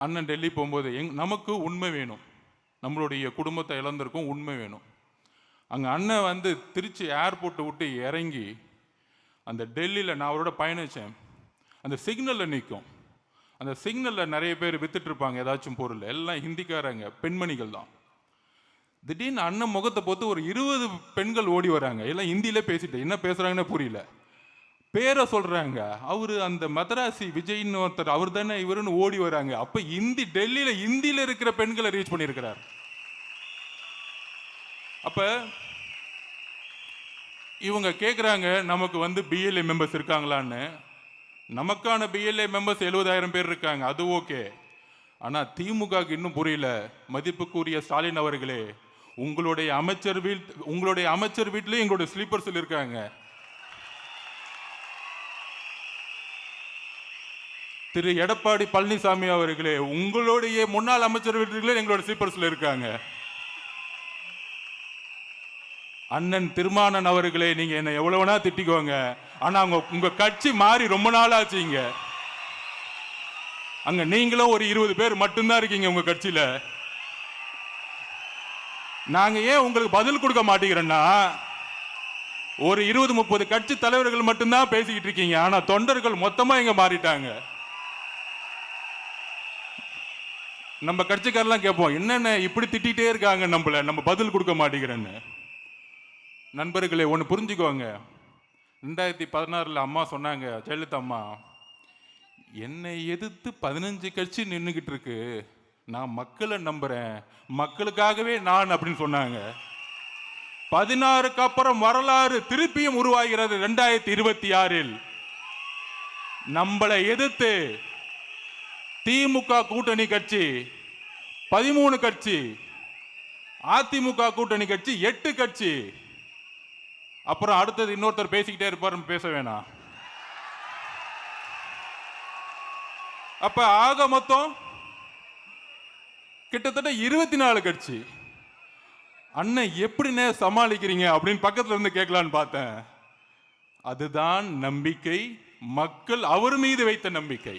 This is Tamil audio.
அண்ணன் டெல்லி போகும்போது நமக்கு உண்மை வேணும், நம்மளுடைய குடும்பத்தை இழந்திருக்கும் உண்மை வேணும். அங்கே அண்ணன் வந்து திருச்சி ஏர்போர்ட்டை விட்டு இறங்கி அந்த டெல்லியில் நான் அவரோட பயணித்தேன். அந்த சிக்னலில் நிற்கும். அந்த சிக்னலில் நிறைய பேர் வித்துட்ருப்பாங்க ஏதாச்சும் பொருள், எல்லாம் ஹிந்திக்காரங்க, பெண்மணிகள் தான். திடீர்னு அண்ணன் முகத்தை பார்த்து ஒரு 20 பெண்கள் ஓடி வராங்க. எல்லாம் ஹிந்தியிலே பேசிட்டு என்ன பேசுகிறாங்கன்னு புரியல. பேரை சொல்கிறாங்க. அவர் அந்த மதராசி விஜய்ன்னு ஒருத்தர், அவர் தானே இவருன்னு ஓடி வராங்க. அப்போ டெல்லியில் இருக்கிற பெண்களை ரீச் பண்ணியிருக்கிறார். அப்போ இவங்க கேட்குறாங்க, நமக்கு வந்து பிஎல்ஏ மெம்பர்ஸ் இருக்காங்களான்னு. நமக்கான பிஎல்ஏ மெம்பர்ஸ் 70,000 பேர் இருக்காங்க, அது ஓகே. ஆனால் திமுகவுக்கு இன்னும் புரியல. மதிப்புக்குரிய ஸ்டாலின் அவர்களே, உங்களுடைய அமைச்சர் வீட்டிலே எங்களுடைய ஸ்லீப்பர்ஸில் இருக்காங்க. திரு எடப்பாடி பழனிசாமி அவர்களே, உங்களுடைய முன்னாள் அமைச்சர் வீட்டிலே எங்களோட ஸ்லீப்பர்ஸில் இருக்காங்க. அண்ணன் திருமானன் அவர்களே, நீங்க என்ன எவ்வளவுனா திட்டிக்கோங்க, ஆனா உங்க கட்சி மாறி ரொம்ப நாள் ஆச்சுங்க. அங்க நீங்களும் ஒரு 20 பேர் மட்டும்தான் இருக்கீங்க உங்க கட்சியில. நாங்க ஏன் உங்களுக்கு பதில் கொடுக்க மாட்டேங்கிறோம்னா, ஒரு 20-30 கட்சி தலைவர்கள் மட்டும்தான் பேசிக்கிட்டு இருக்கீங்க, ஆனா தொண்டர்கள் மொத்தமா இங்க மாறிட்டாங்க. நம்ம கட்சிக்காரெல்லாம் கேட்போம், என்னென்ன இப்படி திட்டிகிட்டே இருக்காங்க நம்மள, நம்ம பதில் கொடுக்க மாட்டேங்கிறேன்னு. நண்பர்களே, ஒன்று புரிஞ்சுக்கோங்க. 2016 அம்மா சொன்னாங்க, ஜெயலலிதா அம்மா, என்னை எதிர்த்து 15 கட்சி நின்றுக்கிட்டு இருக்கு, நான் மக்களை நம்புறேன், மக்களுக்காகவே நான் அப்படின்னு சொன்னாங்க. 16க்கு அப்புறம் வரலாறு திருப்பியும் உருவாகிறது. 2026 நம்மளை எதிர்த்து திமுக கூட்டணி கட்சி 13 கட்சி, அதிமுக கூட்டணி கட்சி 8 கட்சி. அப்புறம் அடுத்தது இன்னொருத்தர் பேசிக்கிட்டே இருப்பார், பேச வேணாம். அப்ப ஆக மொத்தம் கிட்டத்தட்ட 24 கட்சி. அண்ணன் எப்படின்னு சமாளிக்கிறீங்க அப்படின்னு பக்கத்துல இருந்து கேட்கலான்னு பார்த்தேன். அதுதான் நம்பிக்கை, மக்கள் அவர் மீது வைத்த நம்பிக்கை.